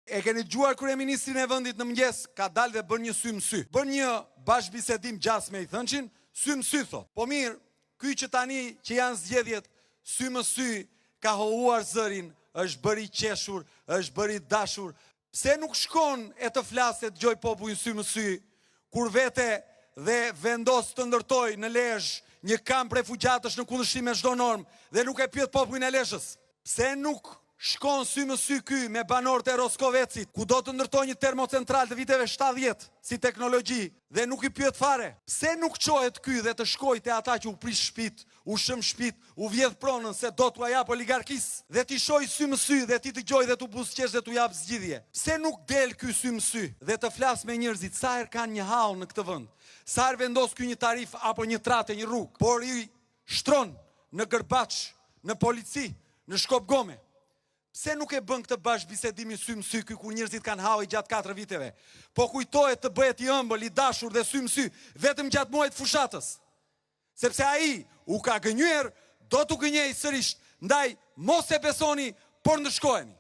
E keni dëgjuar kryeministrin e vendit në mëngjes, ka dalë dhe bën një sy më sy. Bën një bashkëbisedim gjas me i thënçin, sy më sy thot. Po mirë, ky që tani që janë zgjedhjet, sy më sy ka hohuar zërin, është bëri qeshur, është bëri dashur. Pse nuk shkon e të flasë, të gjoj popullin sy më sy, kur vete dhe vendos të ndërtoj në Lezhë një kamp refugjatësh në kundërshtim me çdo normë dhe nuk e pyet popullin e Lezhës? Pse nuk shkon sy më sy ky me banorët e Roskovecit, ku do të ndërtoj një termocentral të viteve 70 si teknologji dhe nuk i pyet fare? Pse nuk çohet ky dhe të shkoj te ata që u prish shtëpit, u shëm shtëpit, u vjedh pronën se do t'u jap oligarkisë dhe t'i shoj sy më sy dhe t'i dëgjoj dhe t'u buzëqesh dhe t'u jap zgjidhje? Pse nuk del ky sy më sy dhe të flas me njerëzit sa herë kanë një hall në këtë vend? Sa herë vendos ky një tarif apo një tratë, një rrugë, por i shtron në Gërbaç, në polici, në Shkopgome? Pse nuk e bën këtë bashkëbisedimin sy më sy ky ku njerëzit kanë hau i gjatë 4 viteve? Po kujtohet të bëhet i ëmbël, i dashur dhe sy më sy vetëm gjatë muajit fushatës. Sepse ai u ka gënjur, do t'u gënjej sërish, ndaj mos e besoni, por ndëshkoheni.